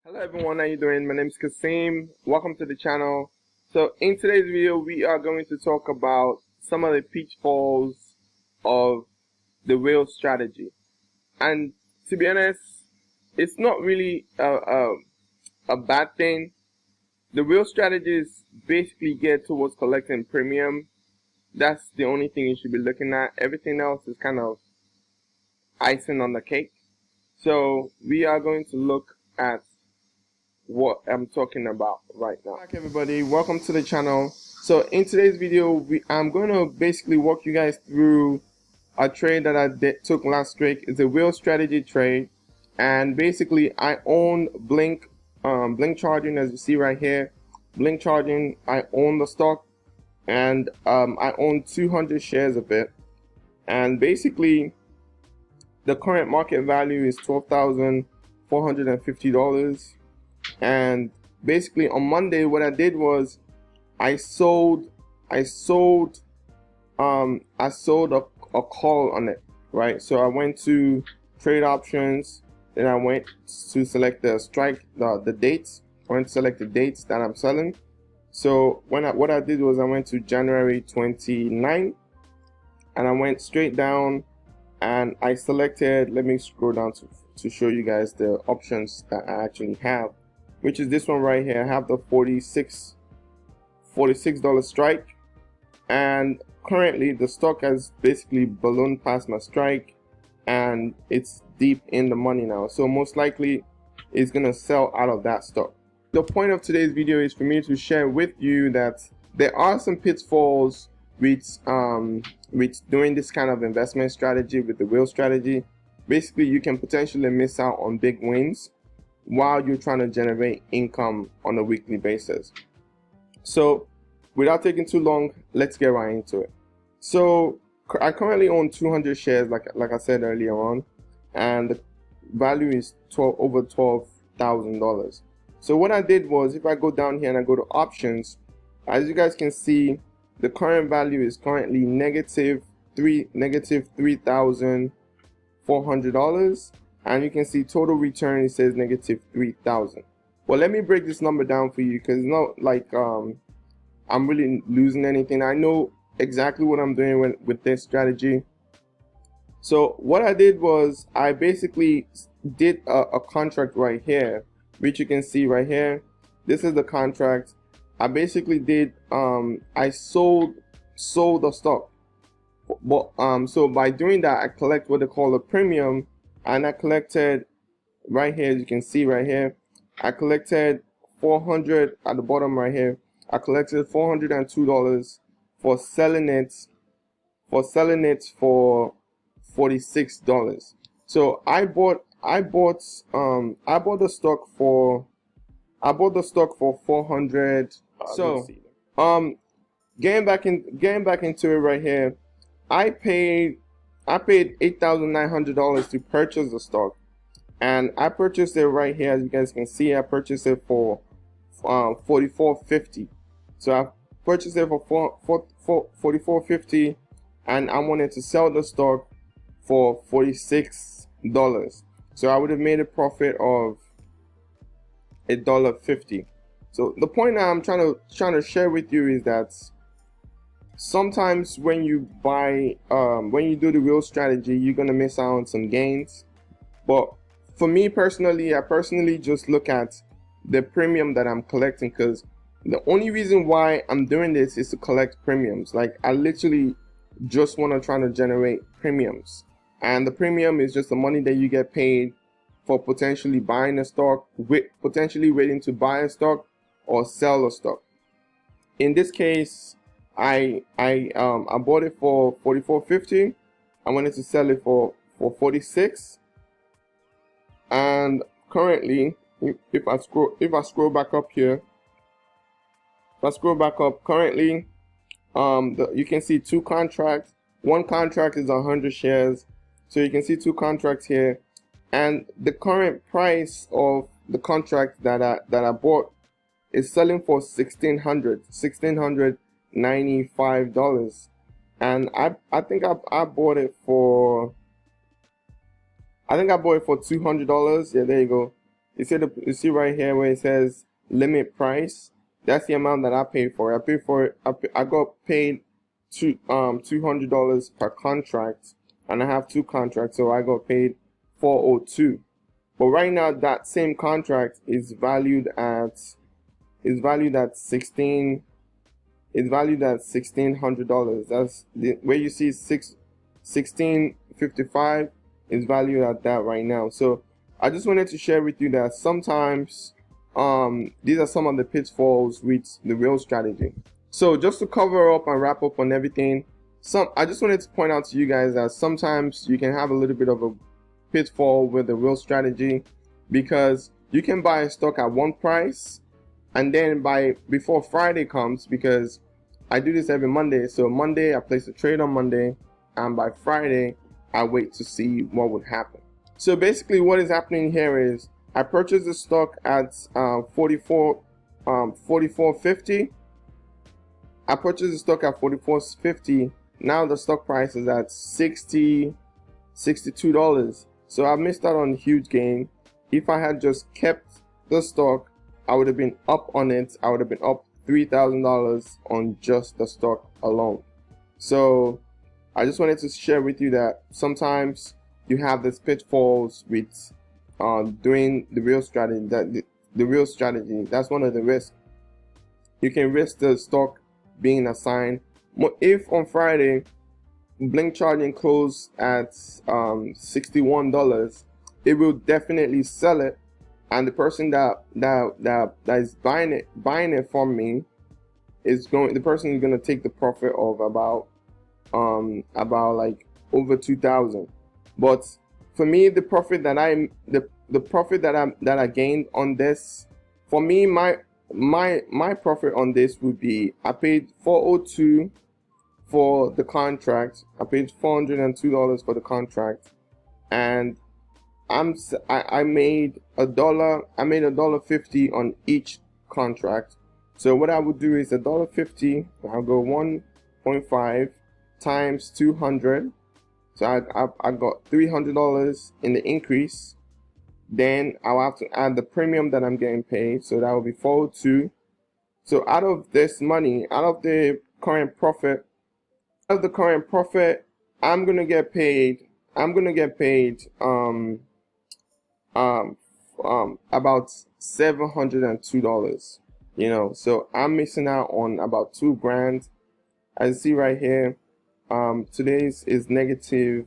Hello everyone, how you doing? My name is Kaseem. Welcome to the channel. So in today's video, we are going to talk about some of the pitfalls of the whale strategy. And to be honest, it's not really a bad thing. The whale strategy is basically geared towards collecting premium. That's the only thing you should be looking at. Everything else is kind of icing on the cake. So we are going to look at what I'm talking about right now. Back everybody, welcome to the channel. So in today's video, I'm going to basically walk you guys through a trade that I took last week. It's a whale strategy trade, and basically I own Blink Charging, as you see right here. Blink Charging, I own the stock, and I own 200 shares of it, and basically the current market value is $12,450. And basically on Monday, what I did was I sold a call on it, right? So I went to trade options, then I went to select the strike, the dates. I went to select the dates that I'm selling. So what I did was I went to January 29, and I went straight down and I selected, let me scroll down to show you guys the options that I actually have, which is this one right here. I have the $46 strike, and currently the stock has basically ballooned past my strike and it's deep in the money now, so most likely it's gonna sell out of that stock. The point of today's video is for me to share with you that there are some pitfalls with doing this kind of investment strategy with the whale strategy. Basically, you can potentially miss out on big wins while you're trying to generate income on a weekly basis. So without taking too long, let's get right into it. So I currently own 200 shares, like I said earlier on, and the value is over $12,000. So what I did was, if I go down here and I go to options, as you guys can see, the current value is currently negative $3,400, and you can see total return, it says negative 3,000. Well, let me break this number down for you, because it's not like I'm really losing anything. I know exactly what I'm doing with this strategy. So what I did was I basically did a contract right here, which you can see right here. This is the contract. I basically did I sold the stock, but so by doing that, I collect what they call a premium. And I collected right here, as you can see right here, I collected 400 at the bottom right here. I collected $402 for selling it for $46. So I bought the stock for 400. So getting back into it right here, I paid $8,900 to purchase the stock, and I purchased it right here. As you guys can see, I purchased it for $44.50. So I purchased it for $44.50, and I wanted to sell the stock for $46. So I would have made a profit of $1.50. So the point I'm trying to share with you is that sometimes when you buy, when you do the whale strategy, you're gonna miss out on some gains. But for me personally, I just look at the premium that I'm collecting, because the only reason why I'm doing this is to collect premiums. Like, I literally just want to try to generate premiums, and the premium is just the money that you get paid for potentially buying a stock, potentially waiting to buy a stock or sell a stock. In this case, I bought it for $44.50. I wanted to sell it for $46, and currently, if I scroll back up here, currently, you can see two contracts. One contract is 100 shares, so you can see two contracts here, and the current price of the contract that I bought is selling for $1,695, and I think I bought it for $200. Yeah, there you go. You see right here where it says limit price. That's the amount that I paid for it. I paid for it. I got paid $200 per contract, and I have 2 contracts, so I got paid $402. But right now, that same contract is valued at $1,600. That's where you see 1655 is valued at that right now. So I just wanted to share with you that sometimes these are some of the pitfalls with the real strategy. So just to cover up and wrap up on everything, I just wanted to point out to you guys that sometimes you can have a little bit of a pitfall with the real strategy, because you can buy a stock at one price, and then before Friday comes, because I do this every Monday, so Monday I place a trade on Monday, and by Friday I wait to see what would happen. So basically what is happening here is I purchased the stock at $44.50. I purchased the stock at $44.50. Now the stock price is at $62. So I missed out on a huge gain. If I had just kept the stock, I would have been up on it. I would have been up $3,000 on just the stock alone. So I just wanted to share with you that sometimes you have these pitfalls with doing the real strategy. The real strategy, that's one of the risks. You can risk the stock being assigned. If on Friday Blink charging closed at $61, it will definitely sell it, and the person that is buying it from me the person is going to take the profit of about like over 2,000. But for me, the profit that I gained on this, for me, my profit on this would be, I paid $402 for the contract. I paid $402 for the contract, and I made $1.50 on each contract. So what I would do is $1.50. I'll go 1.5 times 200. So I got $300 in the increase. Then I'll have to add the premium that I'm getting paid. So that will be $402. So out of this money, out of the current profit, I'm gonna get paid about $702. You know, so I'm missing out on about $2,000. As you see right here, today's is negative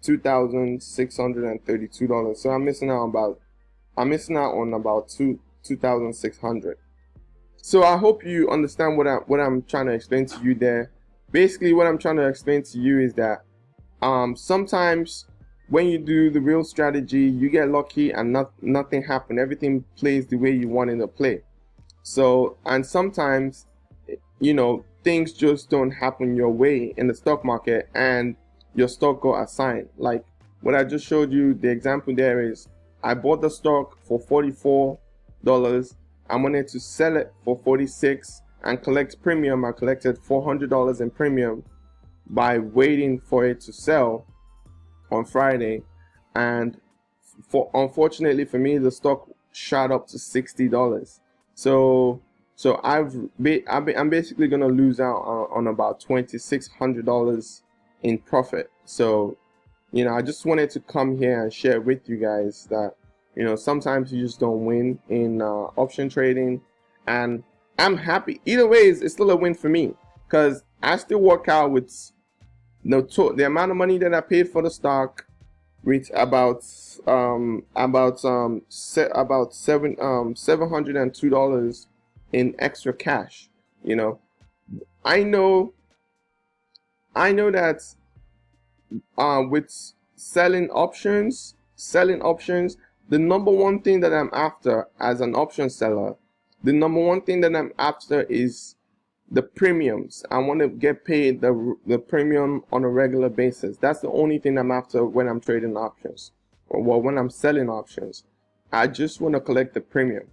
$2,632. So I'm missing out on about $2,600. So I hope you understand what I'm trying to explain to you there. Basically, what I'm trying to explain to you is that sometimes when you do the real strategy, you get lucky and nothing happens. Everything plays the way you want it to play. So, and sometimes, you know, things just don't happen your way in the stock market, and your stock got assigned. Like what I just showed you, the example there is, I bought the stock for $44. I wanted to sell it for $46 and collect premium. I collected $400 in premium by waiting for it to sell on Friday, and unfortunately for me, the stock shot up to $60. So I'm basically gonna lose out on about $2,600 in profit. So, you know, I just wanted to come here and share with you guys that, you know, sometimes you just don't win in option trading, and I'm happy either way. It's still a win for me, because I still work out with the amount of money that I paid for the stock, with about $702 in extra cash. You know, I know that with selling options, the number one thing that I'm after as an option seller, the number one thing that I'm after is the premiums. I want to get paid the premium on a regular basis. That's the only thing I'm after when I'm trading options, or when I'm selling options. I just want to collect the premium.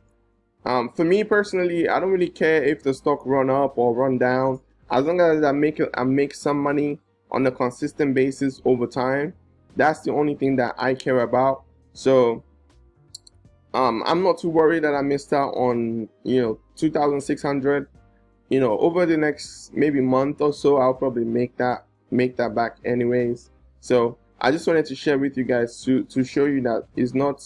For me personally, I don't really care if the stock run up or run down, as long as I make some money on a consistent basis over time. That's the only thing that I care about. So I'm not too worried that I missed out on 2,600. Over the next maybe month or so, I'll probably make that back anyways. So I just wanted to share with you guys to show you that it's not,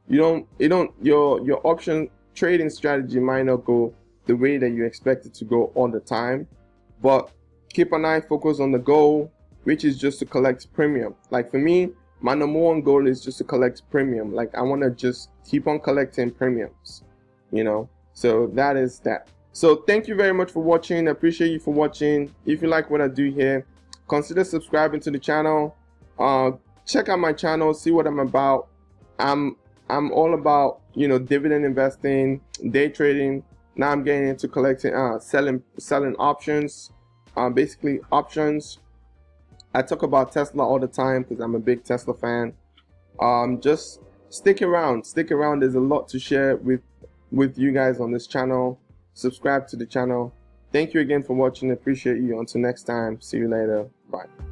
your option trading strategy might not go the way that you expect it to go all the time, but keep an eye focused on the goal, which is just to collect premium. Like for me, my number one goal is just to collect premium. Like I want to just keep on collecting premiums, so that is that. So thank you very much for watching. I appreciate you for watching. If you like what I do here, consider subscribing to the channel. Check out my channel, see what I'm about. I'm all about dividend investing, day trading. Now I'm getting into collecting selling options, basically options. I talk about Tesla all the time because I'm a big Tesla fan. Just stick around. There's a lot to share with you guys on this channel. Subscribe to the channel. Thank you again for watching. Appreciate you. Until next time, see you later. Bye.